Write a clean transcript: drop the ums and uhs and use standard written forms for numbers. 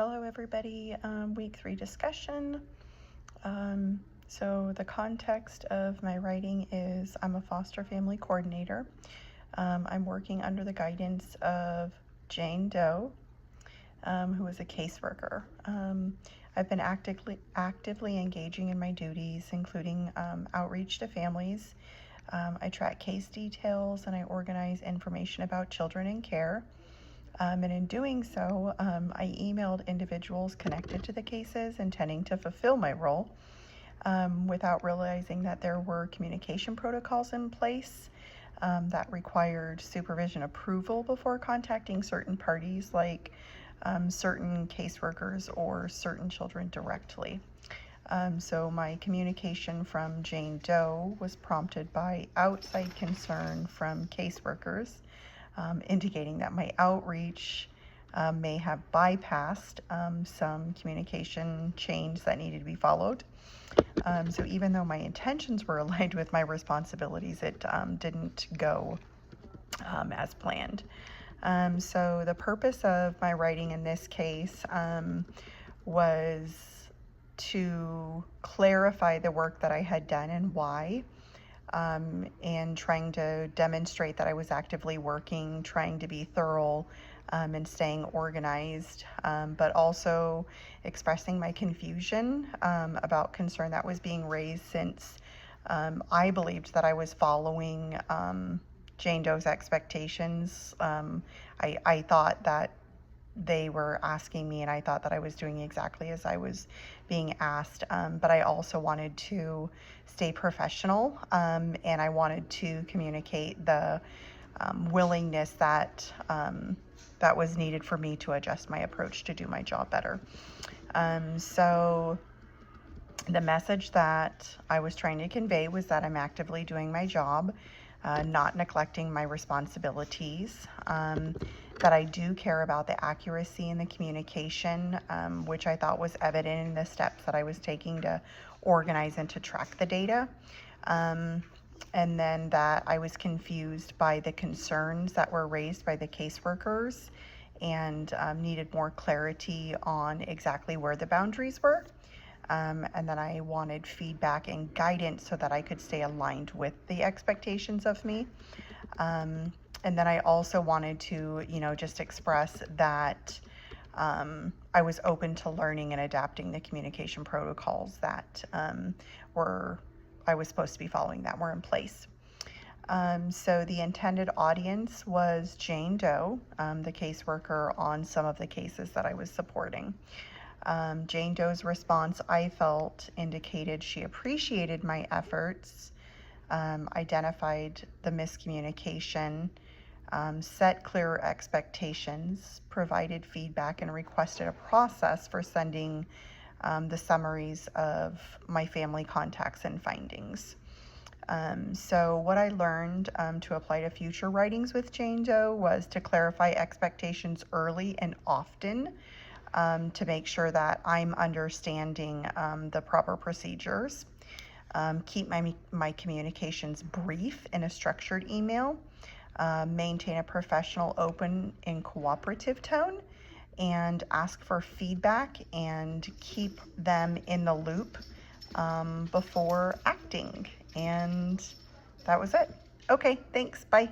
Hello everybody, week 3 discussion. So the context of my writing is I'm a foster family coordinator. I'm working under the guidance of Jane Doe, who is a caseworker. I've been actively engaging in my duties, including outreach to families. I track case details and I organize information about children in care. And in doing so, I emailed individuals connected to the cases intending to fulfill my role without realizing that there were communication protocols in place that required supervision approval before contacting certain parties, like certain caseworkers or certain children directly. So my communication from Jane Doe was prompted by outside concern from caseworkers, indicating that my outreach may have bypassed some communication chains that needed to be followed. So even though my intentions were aligned with my responsibilities, it didn't go as planned. So the purpose of my writing in this case was to clarify the work that I had done and why. And trying to demonstrate that I was actively working, trying to be thorough and staying organized, but also expressing my confusion about concern that was being raised since I believed that I was following Jane Doe's expectations. I thought that they were asking me, and I thought that I was doing exactly as I was being asked, but I also wanted to stay professional, and I wanted to communicate the willingness that that was needed for me to adjust my approach to do my job better. So the message that I was trying to convey was that I'm actively doing my job, not neglecting my responsibilities, that I do care about the accuracy in the communication, which I thought was evident in the steps that I was taking to organize and to track the data. And then that I was confused by the concerns that were raised by the caseworkers and needed more clarity on exactly where the boundaries were. And then I wanted feedback and guidance so that I could stay aligned with the expectations of me. And then I also wanted to, just express that I was open to learning and adapting the communication protocols that I was supposed to be following that were in place. So the intended audience was Jane Doe, the caseworker on some of the cases that I was supporting. Jane Doe's response, I felt, indicated she appreciated my efforts, identified the miscommunication, set clearer expectations, provided feedback, and requested a process for sending the summaries of my family contacts and findings. So what I learned to apply to future writings with Jane Doe was to clarify expectations early and often, to make sure that I'm understanding the proper procedures. Keep my communications brief in a structured email. Maintain a professional, open, and cooperative tone, and ask for feedback and keep them in the loop before acting. And that was it. Okay, thanks. Bye.